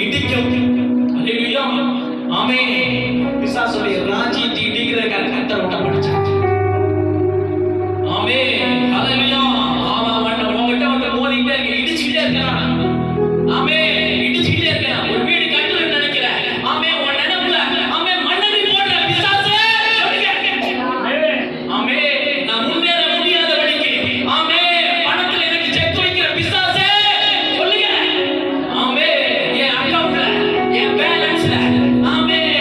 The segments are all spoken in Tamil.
இடிக்கும். அல்லேலூயா. ஆமென். பிசாசுடைய ராஜ்யத்தை இடிக்கிறதுக்காக கர்த்தர் ஓட்ட படிச்சார். ஆமென். அல்லேலூயா. அவன் உங்ககிட்ட வந்து மோதிட்டே இருக்க, இடிச்சிட்டே இருக்கான். ஆமென். இடிச்சிட்டே இருக்கான். ஒரு வீடு கட்டணும்னு நினைக்கிறேன். ஆமென். உன் நினைப்புல ஆமென் மண்ணடி போடுற பிசாசே ஆமென். நான் முன்னேற முடியாதபடிக்கு ஆமென் பணத்துல எனக்கு செக் வைக்கிற பிசாசே சொல்லுங்க. ஆமென். என் அக்கவுண்ட்ல என் பேலன்ஸ்ல ஆமென்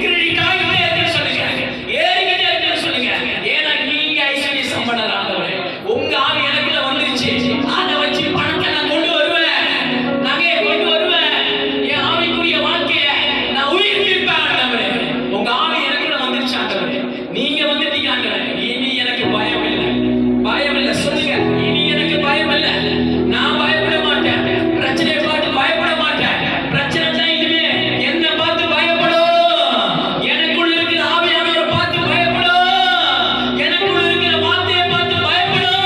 கிரெடிட் ஆகிட்டே இருக்குன்னு சொல்லுங்க, ஏறிக்கிட்டே இருக்குன்னு சொல்லுங்க. ஏன்னா நீங்க ஐஸ்வர்ய சம்பந்தர் ஆண்டவரே, உங்க ஆவி எனக்குள்ள வந்துருச்சு. அதை வச்சு பணத்தை நான் கொண்டு வருவேன், நகையை கொண்டு வருவேன், என் ஆவிக்குரிய வாழ்க்கையை நான் உயிர்ப்பிப்பேன் ஆண்டவரே. உங்க ஆவி எனக்குள்ள வந்துருச்சு ஆண்டவரே, நீங்க வந்துட்டீங்க ஆண்டவரே. இனி எனக்கு பயம் இல்லை, பயம் இல்லை சொல்லுங்க. இனி எனக்கு பயம் இல்லை, நான் பயப்பட மாட்டேன். பிரச்சனையை பார்த்து பயப்பட மாட்டேன். பிரச்சனை தான் இனிமே என்ன பார்த்து பயப்படும். எனக்குள்ள இருக்கிற ஆவியானவரை பார்த்து பயப்படும். எனக்குள்ள இருக்கிற வார்த்தையை பார்த்து பயப்படும்.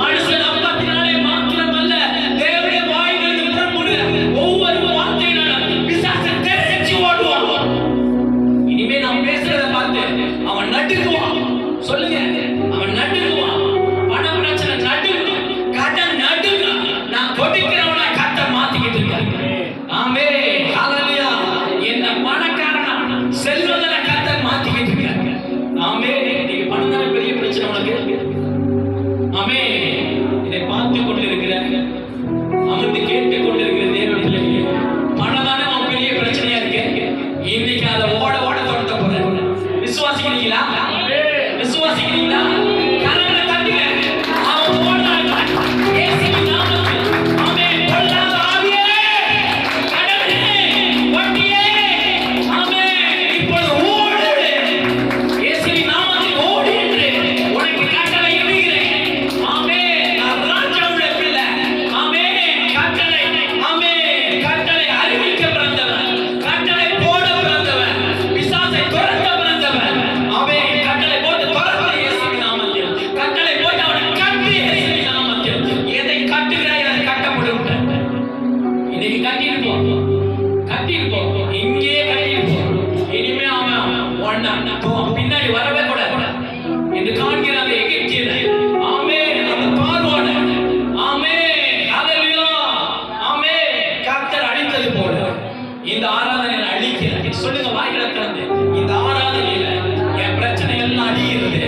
மனுஷன் அப்பத்தினாலே மாத்திரமல்ல, தேவனுடைய வாயிலிருந்து புறப்படுகிற ஒவ்வொரு வார்த்தையினாலும் பிசாசு தெரிச்சு ஓடுவான். இனிமே நான் பேசுறத பார்த்து அவன் நடுக்குவான். சொல்லுங்க, அவன் நடுக்குவான். பண பிரச்சனை நடுக்கும், கடன் நடுக்கும். நான் கொடுக்கிறவனா கர்த்தர் மாத்திக்கிட்டு இருக்காரு. ஆமென். ஹalleluya. என்ன பணக்காரனா செல்வந்தனா கர்த்தர் மாத்திக்கிட்டு இருக்காரு. ஆமென். நீங்க பணம் தானே பெரிய பிரச்சனை உனக்கு. ஆமென். இதை பார்த்து கொண்டிருக்கிற அமர்ந்து கேட்டு கொண்டிருக்கிற தேவனுடைய பிள்ளைகளே, பணம் தானே உன் பெரிய பிரச்சனையா இருக்கு. இன்னைக்கு அதை ஓட ஓட தொடர்த்த போறேன். விசுவாசிக்கிறீங்களா? விசுவாசிக்கிறீங்களா? கரங்களை தட்டுங்க. அவன் ஓடுறான். இயேசுவின் நாமத்தில். ஆமென். பொல்லாத ஆவியே, கடவுளே, வட்டியே, ஆமென். இப்பொழுது ஓடு. இயேசுவின் நாமத்தில் ஓடு என்று உனக்கு கட்டளை இடுகிறேன். ஆமென். நான் ராஜாவுடைய பிள்ளை. ஆமென். கட்டளை, ஆமென். கட்டளை அறிவிக்க பிறந்தவன், கட்டளை போட பிறந்தவன், பிசாசை துரத்த பிறந்தவன். ஆமென். கட்டளை போட்டு துரத்த இயேசுவின் நாமத்தில். கட்டளை போட்டு அவனை கட்டு இயேசுவின் நாமத்தில். எதை கட்டுகிறாய் அது கட்டப்படும். இன்னைக்கு கட்டியிருப்போம், கட்டியிருப்போம், இங்கேயே கட்டியிருப்போம். இனிமே அவன் பின்னாடி வரவே கூடாது என்று காண்கிற அந்த எகிப்தியனை, ஆமென், அந்த பார்வோனை, ஆமென், ஹalleluya, ஆமென், கர்த்தர் அழித்தது போல இந்த ஆராதனையை அழிக்கிறார். சொல்லுங்க வாய்களை திறந்து, இந்த ஆராதனையில என் பிரச்சனை எல்லாம் அழிகிறது,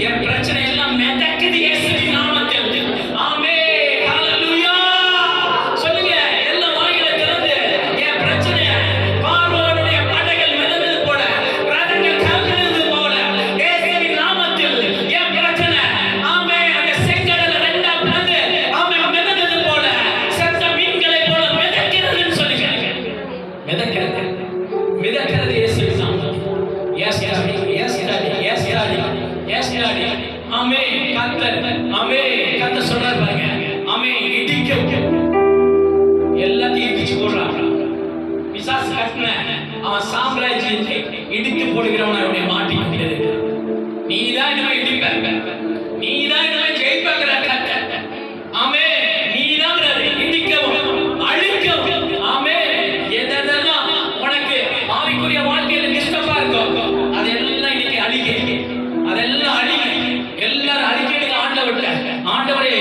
என் பிரச்சனை எல்லாம் மிதக்குது இயேசுவின் நாமத்தில். ஆமென், ஹalleluya. சொல்லுங்க எல்லாம் வாய்களை திறந்து, என் பிரச்சனையை பார்வோனுடைய படைகள் மிதந்தது போல, ரதங்கள் கவிழ்ந்தது போல, இயேசுவின் நாமத்தில் என் பிரச்சனை, ஆமென், அந்த செங்கடலை ரெண்டா பிளந்து, ஆமென், மிதந்தது போல, செத்த மீன்களை போல மிதக்கிறதுன்னு சொல்லுங்க. மிதக்கிறது, மிதக்கிறது இயேசுவின் நாமத்தில். Yes daddy, yes daddy, yes daddy, yes daddy. ஆமென். கர்த்தர், ஆமென், கர்த்தர் சொல்றார் பாருங்க. ஆமென். இடிக்கும், எல்லாத்தையும் இடிச்சு போடுறான். பிசாசு கட்டின அவன் சாம்ராஜ்யத்தை இடித்து போடுகிறவன் அவனுடைய மாட்டிக்கிட்டது. நீதான் இனிமே இடிப்ப, நீதான் இனிமே ஜெயிப்பங்கிற கர்த்தர். ஆமென். நீதான் இடிக்கவும் அழிக்கவும். ஆமென். எதெல்லாம் உனக்கு ஆவிக்குரிய வாழ்க்கையில டிஸ்டர்பா இருக்கும் அதெல்லாம் இன்னைக்கு அழிக்க, அதெல்லாம் அழிக்க. எல்லாரும் அழிக்கிறதுக்கு ஆண்டவர்கிட்ட, ஆண்டவரே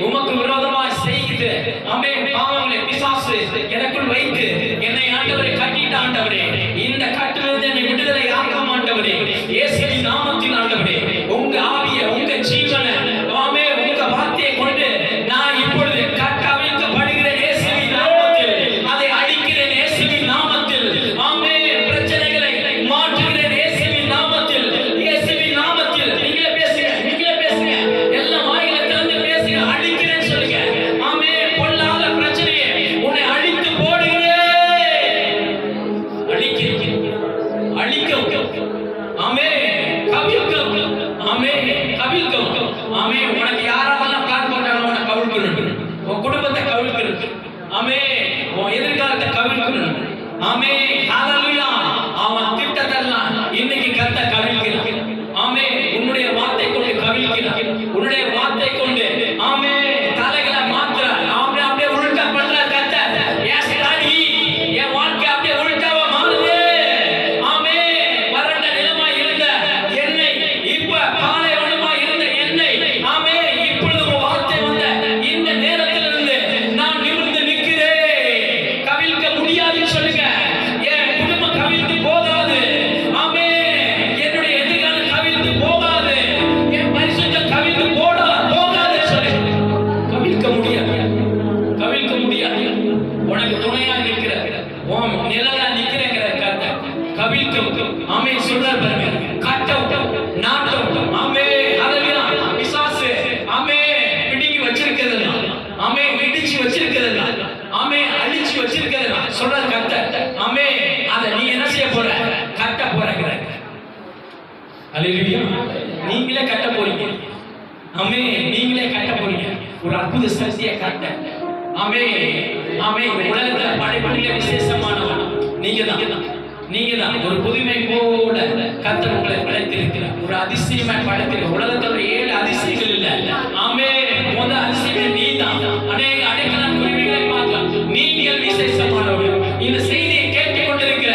உமக்கு விரோதமா செய்து ஆமென் பாவங்களை பிசாசு எனக்குள் வைத்து என்னை ஆண்டவரை கட்டிட்ட ஆண்டவரே, இந்த கட்டிலிருந்து என்னை விடுதலை ஆக்க ஆண்டவரே, இயேசுவின் நாமத்தில் ஆண்டவரே, உங்க ஆவியை, உங்க ஜீவனை, ஆமென், உங்க வார்த்தையை கொண்டு நான் இப்பொழுது கட்டவிழ்க்கப்படுகிறேன் இயேசுவின் நாமத்தில். அதை அழிக்கிறேன் இயேசுவின் நாமத்தில். ஆமென். பிரச்சனைகளை மாற்றுகிறேன் இயேசுவின் நாமத்தில், இயேசுவின் நாமத்தில். நீங்களே பேசுங்க, நீங்களே பேசுங்க. எல்லாம் வாயில திறந்து பேசுங்க. அழிக்கிறேன்னு சொல்லுங்க. ஆமென். பொல்லாத பிரச்சனையை உன்னை அழித்து போடுகிறேன். அழிக்கிறேன், அழிக்கவும். ஆமென். கவிழ்க்கவும். ஆமென். கவிழ்க்கவும். ஆமென். உனக்கு யாரெல்லாம் பிளான் பண்றாங்களோ உனக்கு கவிழ்க்கணும். உன் குடும்பத்தை கவிழ்க்கணும். ஆமென். உன் எதிர்காலத்தை கவிழ்க்கணும். ஆமென். ஹalleluya. அவன் திட்டத்தெல்லாம் இன்னைக்கு கர்த்தர் கவிழ்க்கிறார். ஆமென். உன்னுடைய வார்த்தை கொண்டு கவிழ்க்கிறார். உன்னுடைய வார்த்தை கொண்டு ஆமென் தலைகளை மாற்றுறார். ஆமென். அப்படியே உருட்ட பண்ற கர்த்தர். எஸ் டாடி, என் ஓம் நிழலா நிக்கிறேங்கிற கத்த கவிழ்க்கும் ஆமே சொல்றார் பாருங்க. கட்டவும் நாட்டவும் ஆமே ஹalleluya. பிசாசு ஆமே பிடிங்கி வச்சிருக்கிறதெல்லாம் ஆமே இடிச்சு வச்சிருக்கிறதெல்லாம் ஆமே அழிச்சு வச்சிருக்கிறதெல்லாம் சொல்றார் கத்த ஆமே அத நீ என்ன செய்ய போற? கட்ட போறங்க. ஹalleluya. நீங்களே கட்ட போறீங்க. ஆமே நீங்களே கட்ட போறீங்க. ஒரு அற்புத சக்தியை கட்ட ஆமே ஆமே உலகத்துல படைப்புல விசேஷமானவன் நீங்க தான் ஒரு புதுமை போல கர்த்தர் உங்களை படைத்திருக்கிறார். ஒரு அதிசயமாய் படைத்திருக்கிறார். உலகத்துல 7 அதிசயங்கள் இல்ல. ஆமே முதல் அதிசயம் நீதான். அநேக அடைக்கலம் குருவிகளை பார்க்கலாம். நீங்கள் விசேஷமானவர்கள். இந்த செய்தியை கேட்டுக் கொண்டிருக்கிற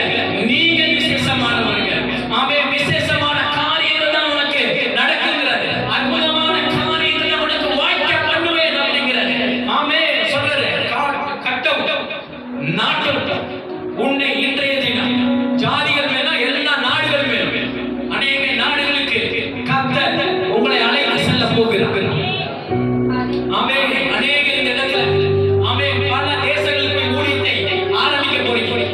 நீங்கள் விசேஷமானவர்கள். ஆமே விசேஷமான காரியங்கள் தான் உனக்கு நடக்குங்கிறது. அற்புதமான காரியங்கள் தான் உனக்கு வாய்க்க பண்ணுவேன் அப்படிங்கிறது. ஆமே சொல்றாரு. கட்டவும் நாட்டவும் உன்னை இன்றைய தினம் ஜாதிகள் மேல எல்லா நாடுகள் மேல அநேக நாடுகளுக்கு கர்த்தர் உங்களை அழைத்து செல்ல போகிறார். ஆமே அநேக இந்த இடத்துல ஆமே பல தேசங்களுக்கு போய் ஊழியத்தை ஆரம்பிக்க போறீங்க,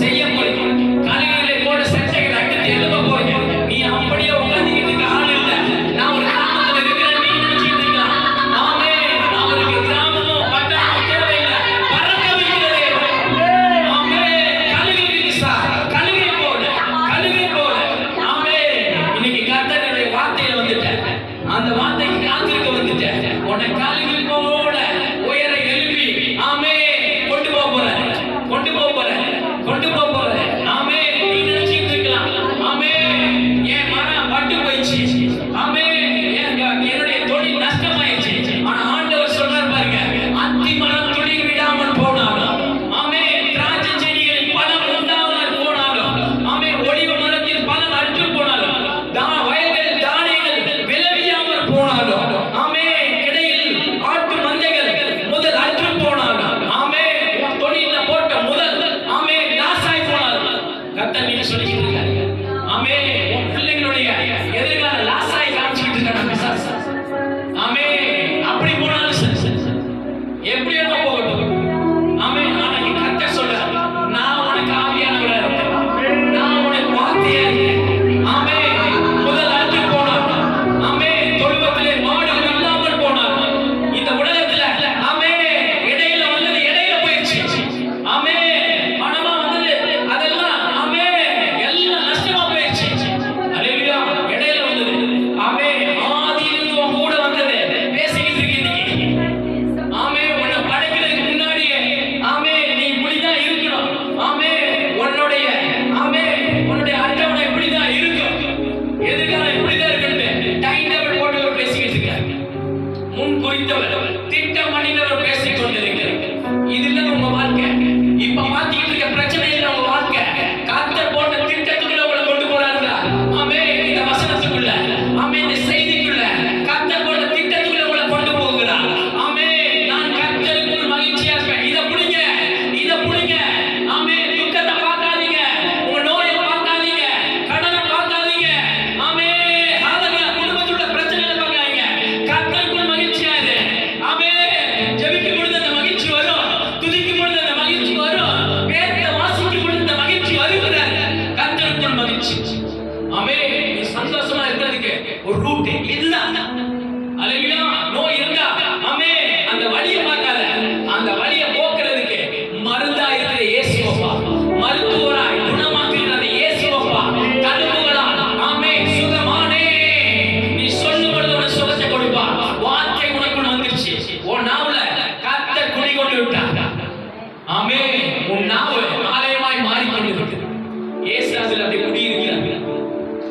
செய்ய போறீங்க. காலையிலே போட சட்டைகளை அடித்து எழுத போறீங்க. நீ அப்படியே உட்கார்ந்துக்கிட்டு ஆள் இல்ல. நான் ஒரு கிராமத்துல இருக்கிறேன் நீ நினைச்சிட்டு இருக்கலாம். ஆமே அவருக்கு கிராமமோ பட்டணமோ தேவையில்லை. பறக்க வைக்கிறதே ஆமே கழுகை போல ஆமே இன்னைக்கு கர்த்தருடைய வார்த்தையில வந்துட்டேன். அந்த வார்த்தைக்கு காத்திருக்க வந்துட்டேன். உன்னை கழுகை போல உயர எழுப்பி ஆமே கொண்டு போற ஆமே நீ நினைச்சிட்டு இருக்கலாம். ஆமே என் மரம் பட்டு போயிடுச்சு. ஆமே என்னுடைய தொழில் நஷ்டமாயிடுச்சு. ஆனா ஆண்டவர் சொல்றார் பாருங்க. அத்தி மரம் துளிர் விடாமல் போனாலும் ஆமே திராட்சை செடிகளில் பழம் உண்டாமல் போனாலும் ஆமே ஒலிவ மரத்தில் பழம் அற்று போனாலும் வயல்களில் தானியங்கள் விளைவியாமல் போனாலும் ஆமே இடையில் ஆட்டு மந்தைகள் முதல் அற்று போனாலும் ஆமே தொழில போட்ட முதல் ஆமே நாசாய் போனாலும் கர்த்தர் நீங்க சொல்லிக்கிட்டு இருக்காரு. ஆமே உன் பிள்ளைகளுடைய எதிர்கால லாசாய் காமிச்சுக்கிட்டு இருக்காங்க பிசாசு. ஆமே அப்படி போனாலும் சரி எப்படி வேணா போகட்டும். ஆமே ஆனா நீ கர்த்தர் சொல்றார். நான் உனக்கு ஆவியானவரா இருக்கேன். நான் உனக்கு வார்த்தையா இருக்கேன். ஆமே முதல் அற்று போனாலும் ஆமே தொழுவத்திலே மாடுகள் இல்லாமல் போனாலும் இந்த உலகத்துல ஆமே இடையில வந்தது இடையில போயிடுச்சு. ஆமே பணமா வந்தது அதெல்லாம் ஆமே எல்லாம் நஷ்டமா போயிடுச்சு. ஹalleluya. இடையில வந்தது ஆமே ஆதியிலிருந்து உன் கூட வந்தது பேசிக்கிட்டு இருக்கீங்க. ஆமே உன்னை படைக்கிறதுக்கு முன்னாடியே ஆமே நீ இப்படிதான் இருக்கணும். ஆமே உன்னுடைய அட்டவணை இப்படிதான் இருக்கும். எதிர்காலம் இப்படிதான் இருக்கு. டைம் டேபிள் போட்டவர் பேசிக்கிட்டு இருக்காரு. முன் குறித்தவர் திட்டம் பண்ணினவர் பேசிக் கொண்டிருக்கிறார். இதுல உங்க வாழ்க்கை இப்ப மாத்திக்கிட்டு இருக்க பிரச்சனை இல்ல. உங்க வாழ்க்கை கர்த்தர் போட்ட திட்டத்துக்குள்ள உங்களை கொண்டு போறாருங்க. ஆமே இந்த வசனத்துக்குள்ள ஆமே இந்த செய்திக்குள்ள கர்த்தர் போட்ட திட்டத்துக்குள்ள உங்களை கொண்டு போகிறார். ஆமே நான் கர்த்தருக்குள் மகிழ்ச்சியா இருப்பேன். இத புடிங்க. ஆமே துக்கத்தை பார்க்காதீங்க. உங்க நோயை பார்க்காதீங்க. கடனை பார்க்காதீங்க. ஆமே ஹalleluya. குடும்பத்தோட பிரச்சனைகளை பார்க்காதீங்க. கர்த்தருக்குள் மகிழ்ச்சியா இரு. ஆமே ஜெபிக்கும் பொழுது அந்த மகிழ்ச்சி வரும். துதிக்கும் பொழுது அந்த மகிழ்ச்சி வரும். வேதத்தை வாசிக்கும் பொழுது அந்த மகிழ்ச்சி வருகிறார். கர்த்தருக்குள் மகிழ்ச்சி. ஆமே நீ சந்தோஷமா இருக்கிறதுக்கு ஒரு ரூட் இல்ல. ஹalleluya. நோய் இருந்தா ஆமே அந்த வலியை பார்க்காத. அந்த வலியை போக்குறதுக்கு மருந்தா இருக்கிற இயேசுவப்பா. மருத்துவராய் குணமாக்குகிற அந்த இயேசுவப்பா. தழும்புகளால் ஆமே சுகமானே. நீ சொல்லும் பொழுது உனக்கு சுகத்தை கொடுப்பா. வார்த்தை உனக்குள்ள வந்துருச்சு. உன் நாவுல கர்த்தர் குடிகொண்டு விட்டார். ஆமே உன் நாவு ஆலயமாய் மாறிக்கொண்டிருக்கு. இயேசு அதில் அப்படி குடியிருக்கிறார்.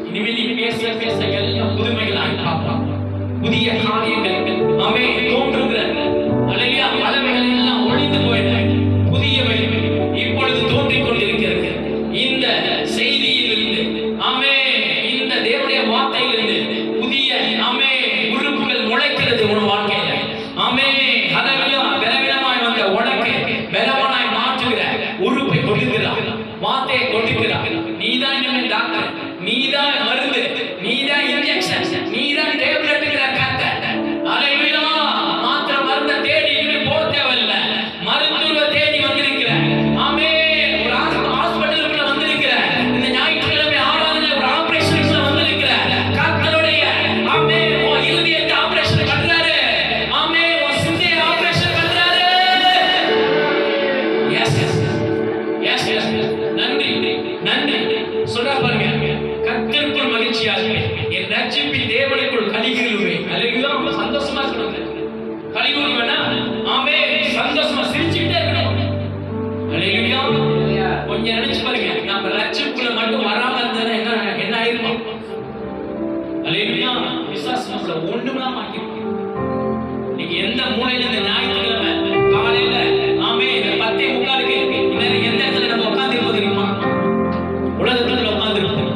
இனிமேல் நீ பேச எல்லாம் புதுமைகளாய் பார்ப்பான். புதிய காரியங்கள் ஆமே தோன்றுகிறது. ஹalleluya. பலவைகள் எல்லாம் ஒழிந்து போயின. புதியவை இப்பொழுது தோன்றிக் கொண்டிருக்கிறது. இந்த செய்தியிலிருந்து ஆமே இந்த தேவனுடைய வார்த்தையிலிருந்து புதிய ஆமே உறுப்புகள் முளைக்கிறது உன் வாழ்க்கையில. ஆமே ஹalleluya. பலவீனமாய் வந்த உனக்கு பலவானாய் மாற்றுகிற உறுப்பை கொடுக்கிறார். வார்த்தையை கொடுக்கிறார். நீதான் இனிமேல் டாக்டர். நீதான் மருந்து. நீதான் இன்ஜெக்ஷன். நீதான் டேப்லெட்டுங்கிற கர்த்தர். ஹalleluya. மாத்திர மருந்த தேடி போக தேவையில்லை. மருத்துவ தேடி வந்திருக்கிற ஆமே ஒரு எஸ் எஸ் நன்றி நன்றி சொல்றா பாருங்க. கர்த்தருக்குள் மகிழ்ச்சியாக என் ரட்சிப்பின் தேவனுக்குள் கலிகூறுவேன். அல்லேலூயா. சந்தோஷமா இருக்கணும். கலிகூறுவேனா? ஆமென். சந்தோஷமா சிரிச்சுக்கிட்டே இருக்கணும். அல்லேலூயா. கொஞ்சம் நினைச்சு பாருங்க, நம்ம ரட்சிப்புக்குள்ள மட்டும் வராம இருந்தா என்ன ஆயிருக்கும்? அல்லேலூயா. விசுவாசம் நம்மள ஒண்ணுமா மாட்டிருக்கும். நீங்க எந்த மூலையில இந்த ஞாயிற்றுக்கிழமை காலையில ஆமே 10:45க்கு இன்னும் எந்த இடத்துல நம்ம உட்கார்ந்து தெரியுமா? உலகத்துல உட்கார்ந்து இருப்போம்.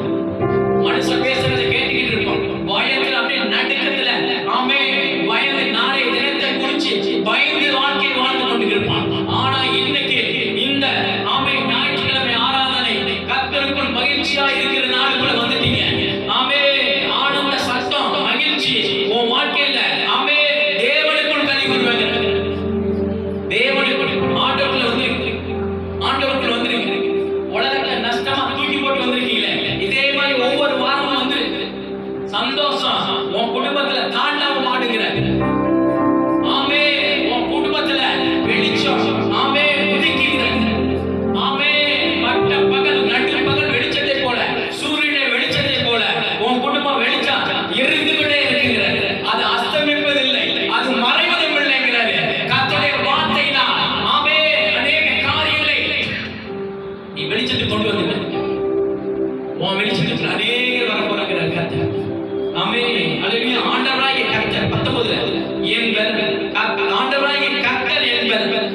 மனுஷன் பேசுறதை கேட்டுக்கிட்டு இருப்போம். பயத்துல அப்படியே நடுக்கத்துல ஆமே பயந்து நாளை தினத்தை குறிச்சு பயந்து வாழ்க்கை வாழ்ந்து கொண்டு இருப்பான். ஆனா இன்னைக்கு இந்த ஆமே ஞாயிற்றுக்கிழமை ஆராதனை கர்த்தருக்குள் மகிழ்ச்சியா இருக்கிற நாளுக்குள்ள வந்துட்டீங்க. ஆமே ஆனந்த சத்தம் மகிழ்ச்சி உன் வாழ்க்கையில ஆமே தேவனுக்குள் கலிகூறுவாங்க. தேவனுக்குள் ஆண்டவருக்குள்ள வந்துருக்கு. ஆண்டவருக்குள்ள வந்துருக்கு. உலகத்துல நஷ்டமா தூக்கி போட்டு வந்திருக்கீங்களே, இதே மாதிரி ஒவ்வொரு வாரமும் வந்து சந்தோஷம் உன் குடும்பத்துல தாண்டாம மாடுங்கிற ஆமே உன் குடும்பத்துல வெளிச்சம் ஆமே உதிக்கிற ஆமே பட்ட பகல் நடு பகல் வெளிச்சத்தை போல சூரியனை வெளிச்சத்தை போல உன் குடும்பம் வெளிச்சம் எரிந்து கொண்டே இருக்குங்கிற. அது அஸ்தமிப்பதில்லை, அது மறைவதும் இல்லைங்கிறாரு. கர்த்தருடைய வார்த்தைனா ஆமே அநேக காரியங்களை நீ வெளிச்சத்தை கொண்டு வந்து உன் வெளிச்சத்துக்கு அநேக வர போறாங்கிறார் கர்த்தர். ஆமே அல்லேலூயா. ஆண்டவராகிய கர்த்தர் 19 ஆண்டவராகிய கர்த்தர் என்பவர்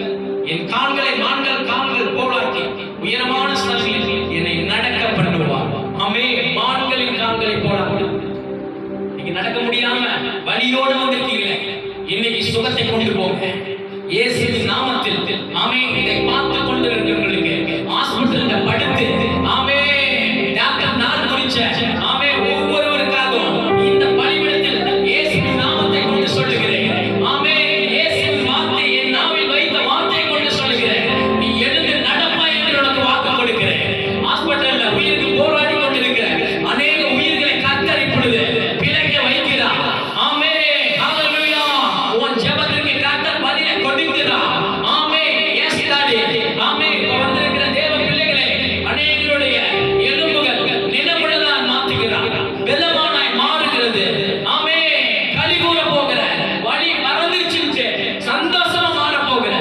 என் கால்களை மான்கள் கால்கள் போலாக்கி உயரமான ஸ்தலங்களில் என்னை நடக்க பண்ணுவார். ஆமே மான்களின் கால்களை போலாக்கி நீங்க நடக்க முடியாம வலியோடு வந்திருக்கீங்களே, இன்னைக்கு சுகத்தை கொண்டு போங்க இயேசுவின் நாமத்தில். ஆமே இதை பார்த்து கொண்டிருக்கிறவர்களுக்கு ஹாஸ்பிட்டல்ல படுத்து ஆமே டாக்டர் நாள் குறிச்ச ஆமே ஒவ்வொருவருக்காகவும் இந்த பலிபீடத்தில் இயேசுவின் நாமத்தை கொண்டு சொல்லுகிறேன். ஆமே இயேசுவின் வார்த்தை என் நாவில் வைத்த வார்த்தை கொண்டு சொல்லுகிறேன். நீ எழுந்து நடப்பாய் என்று உனக்கு வாக்கு கொடுக்கிறேன். ஹாஸ்பிட்டல்ல உயிருக்கு போராடி கொண்டிருக்கிற அநேக உயிர்களை கர்த்தர் இப்பொழுது பிழைக்க வைக்கிறார். ஆமே ஹalleluya. உன் ஜெபத்திற்கு கர்த்தர் பதிலை கொடுக்கிறார். ஆமே எஸ் டாடி. ஆமே வந்திருக்கிற தேவ பிள்ளைகளே, அநேகருடைய எலும்புகள் நிலமுள்ளதாக மாற்றுகிறார். வெள்ளமானாய் மாறுகிறது. ஆமே கலிகூற போகிற வழி மறந்துருச்சு சந்தோஷமா மாற போகிற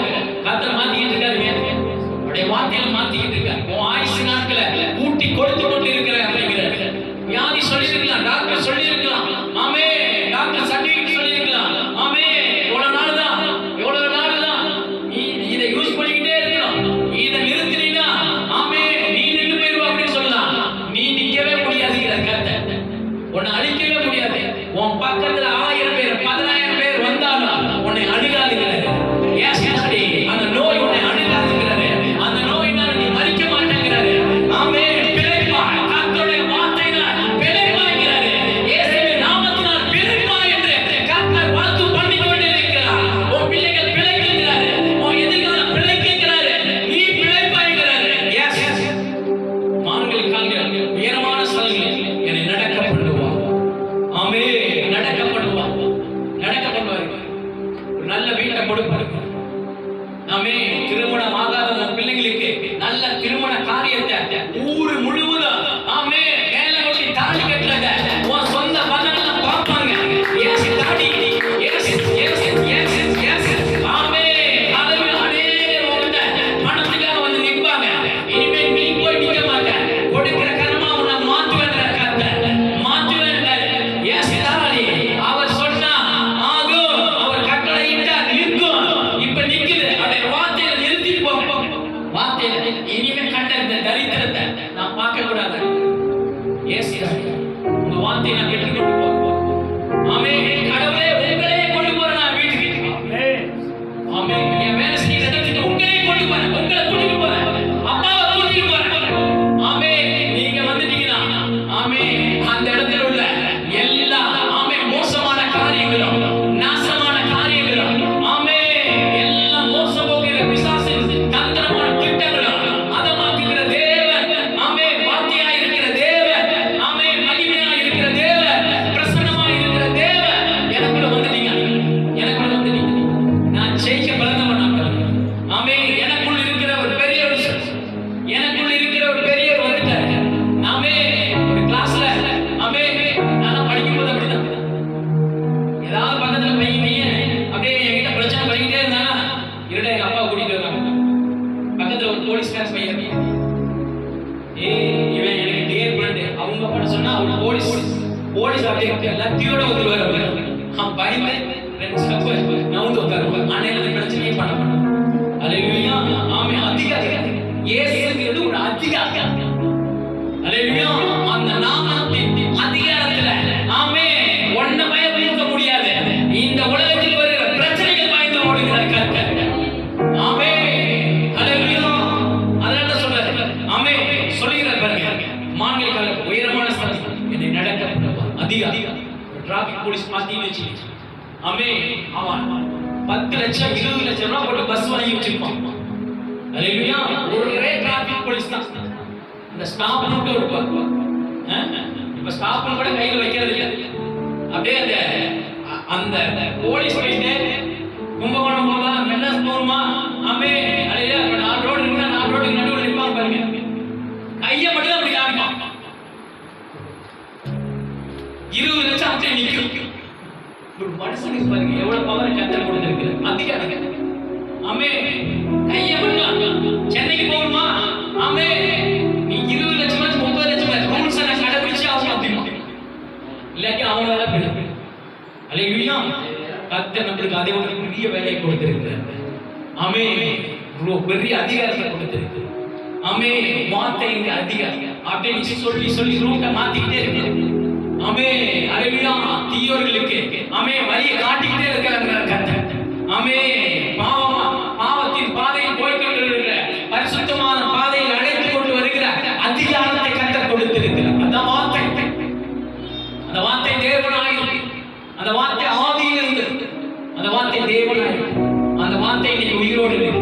கர்த்தர் மாத்திக்கிட்டு இருக்காருங்க. அவருடைய வார்த்தையில மாத்திக்கிட்டு இருக்காரு. உன் ஆயுசு நாட்களை கூட்டி கொடுத்து கொண்டு இருக்கிற அப்படிங்கிறார். வியாதி சொல்லியிருக்கலாம், டாக்டர் சொல்லியிருக்கலாம். ஆமே டாக்டர் சர்டிபிகேட் சொல்லியிருக்கலாம். ஆமே எவ்வளவு நாள் தான் இதை யூஸ் பண்ணிக்கிட்டே இருக்கணும். இதை நிறுத்தினா ஆமே நீ நின்று போயிருவா அப்படின்னு சொல்லலாம். நீ நிக்கவே முடியாதுங்கிற கர்த்தர். உன்னை அழிக்கவே முடியாது. உன் பக்கத்துல 1000 பேர் 10000 பேர் வந்தாலும் உன்னை அணுகாதுங்கிறாரு. ஏன் சாடி அந்த நோய் உன்னை அணுகாதுங்கிறாரு. அந்த நோயினால நீ மறிக்க மாட்டேங்கிறாரு. ஆமே பிழைப்பா. கர்த்தருடைய வார்த்தையினால் பிழைப்பாய்ங்கிறாரு. இயேசுவின் நாமத்தினால் பிழைப்பா என்று கர்த்தர் வாக்கு பண்ணி கொண்டு இருக்கிறார். உன் பிள்ளைகள் பிழைக்கிறாரு. உன் எதிர்காலம் பிழைக்கிறாரு. நீ பிழைப்பாய்ங்கிறாரு. எஸ் மான்கள் கால்கள் உயரமான ஸ்தலங்களில் என்னை நடக்க பண்ணுவார். ஆமே நடக்க பண்ணுவார். நடக்க பண்ணுவார். ஒரு நல்ல வீட்டை கொடுப்பாரு. ஆமே திருமணம் ஆகாத உன் பிள்ளைங்களுக்கு நல்ல திருமண காரியத்தை ஊரு முழுவதும் ஆமே மேல கொட்டி தாலி கட்டுறத உன் சொந்த பந்தங்கள் பார்ப்பாங்க. Yes daddy yes yes yes yes ஆமே அதுவே அநேகர் உன்கிட்ட பணத்துக்காக வந்து நிற்பாங்க. இனிமே நீ போய் நிற்க மாட்டேன். கொடுக்கிற கர்மா உன்னை மாற்றுவேன்ற கர்த்தர் மாற்றுவேன்றாரு. எஸ் டாடி அவர் சொன்னா ஆகும். அவர் கட்டளையிட்டா நிற்கும். இப்ப நிக்குது. அவருடைய வார்த்தையில நிறுத்திட்டு போகும். வார்த்தையில இனிமே கண்ட இந்த தரித்திரத்தை நான் பார்க்க கூடாது. எஸ் டாடி உங்க வார்த்தையை நான் கேட்டுக்கொண்டு போகும். ஆமே கடவுளே உங்களே கொண்டு போறேன் நான் வீட்டுக்கு. ஆமே என் வேலை செய்யற இடத்துக்கு உங்களே கொண்டு போறேன். உங்களை கூட்டிட்டு போறேன். அப்பாவை கூட்டிட்டு போறேன். ஆமே நீங்க வந்துட்டீங்கன்னா ஆமே அந்த இடத்துல உள்ள எல்லா ஆமே மோசமான காரியங்களும் நாசமான காரியங்களும் ஆமே எல்லாம் மோசம் போகிற பிசாசின் தந்திரமான திட்டங்களும் அதமாக்குகிற தேவன் ஆமே வார்த்தையாய் இருக்கிற தேவன் ஆமே மகிமையாய் இருக்கிற தேவன் பிரசன்னமாய் இருக்கிற தேவன் போலீஸ்கார பையன், இவன் எனக்கு டியர் ஃப்ரெண்ட், அவங்க அப்பா சொன்னா அவன் போலீஸ் அப்படியே லத்தியோட வந்துருவாரு. அவன் பயந்து 2 ஸ்டெப் நவுந்து உட்காருவார். ஆனாலும் பிரச்சனையே பண்ண மாட்டான். அல்லேலூயா. ஆமென். அதிகாரி இயேசுங்கிறது ஒரு அதிகாரி. அல்லேலூயா. அந்த நாமத்தின் அதிகாரத்துல ஆமென் ஒன்ன பயப்படுத்த முடியாது. இந்த உலகத்தில் வருகிற பிரச்சனைகள் பயந்து ஓடுகிற கர்த்தர். ஆமென். அல்லேலூயா. அதனால சொல்றாரு. ஆமென். சொல்லுகிறார் பாருங்க. மான்கள் கால உயரமான ஸ்தலம் என்னை நடக்க அதிகாரி. டிராபிக் போலீஸ் பாத்தீங்கன்னு வெச்சு ஆமென். அவன் 10 லட்சம் 20 லட்சம் ரூபாய் போட்டு பஸ் வாங்கி வச்சிருப்பான். அல்லேலூயா. ஒரே டிராபிக் போலீஸ் தான். இந்த ஸ்டாப் மட்டும் இருப்பார். இப்ப ஸ்டாப் கூட கையில வைக்கிறது இல்ல. அப்படியே அந்த போலீஸ் போயிட்டு கும்பகோணம் போதா மெட்ராஸ் போகுமா ஆமென். அல்லேலூயா. 4 ரோடு இருக்குன்னா 4 ரோடுக்கு நடுவுல நிப்பாங்க பாருங்க. கையை மட்டும் அப்படி காமிப்பான். 20 லட்சம் அப்படியே நிக்கும். ஒரு மனுஷனுக்கு பாருங்க எவ்வளவு பவர் கர்த்தர் கொடுத்திருக்கு. அதிகாரி. ஆமென். கையை மட்டும் சென்னைக்கு போகணுமா ஆமென். நீ 20 லட்சம் 30 லட்சம் ரூல்ஸ் எல்லாம் கடைபிடிச்சு ஆகும் அப்படிமா. இல்லாட்டி அவங்களால போயிடும். அல்லேலூயா. கர்த்தர் நம்மளுக்கு அதே ஒரு பெரிய வேலையை கொடுத்திருக்கிறார். ஆமென். இவ்வளவு பெரிய அதிகாரத்தை கொடுத்திருக்கு. ஆமென். வார்த்தையின் அதிகாரி. அப்படியே சொல்லி சொல்லி ரூட்டை மாத்திக்கிட்டே இருக்கு. ஆமென். அல்லேலூயா. தீயோர்களுக்கு ஆமென் வழியை காட்டிக்கிட்டே இருக்காங்க கர்த்தர். ஆமென். பாவத்தின் பாதையில் போய்க்கொண்டிருக்கிற பரிசுத்தமான பாதையில் அழைத்து கொண்டு வருகிற அதிகாரத்தை கர்த்தர் கொடுத்திருக்கிறார். அந்த வார்த்தை தேவனாயிருக்கு. அந்த வார்த்தை ஆதியில் இருந்தது. அந்த வார்த்தை தேவனாயிருக்கு. அந்த வார்த்தை இன்னைக்கு உயிரோடு இருக்கு.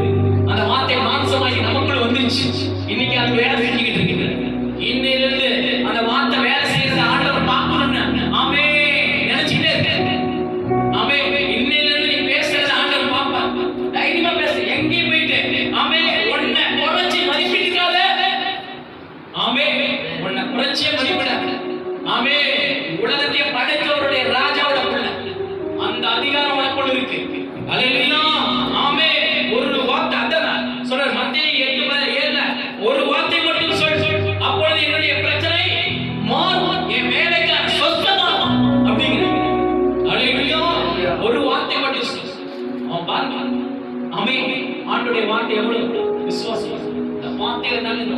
அந்த வார்த்தை மாம்சமாகி நமக்குள்ள வந்துருச்சு. இன்னைக்கு அது வேலை செஞ்சுக்கிட்டு இருக்கிறது. இன்னையிலிருந்து அந்த வார்த்தை வேலை செய்யறத ஆண்டவர் பார்க்கணும்னு ஆமென் நினைச்சுட்டே இருக்கு. ஆமென். இன்னையிலிருந்து நீ பேசுறத ஆண்டவர் பார்ப்பார். தைரியமா பேசு. எங்கேயும் போயிட்டு ஆமென் உன்னை குறைச்சி மதிப்பிடாத. ஆமென். உன்னை குறைச்சே மதிப்பிடாத. ஆமென். உலகத்தையே படைத்தவருடைய ராஜாவோட பிள்ளை. அந்த அதிகாரம் உனக்குள்ள இருக்கு. அல்லேலூயா. ஆமென். ஒரு வார்த்தை அதான் சொல்றார் மத்தேயு 8:7 ஒரு வார்த்தை மட்டும் சொல், அப்பொழுது என்னுடைய பிரச்சனை மாறும், என் வேலைக்கார சொஸ்தமாகும் அப்படிங்கிறார். அல்லேலூயா. ஒரு வார்த்தை மட்டும் சொல். அவன் பாருங்க. ஆமென். ஆண்டவருடைய வார்த்தை எவ்வளவு விசுவாசம். இந்த வார்த்தையில தான் இந்த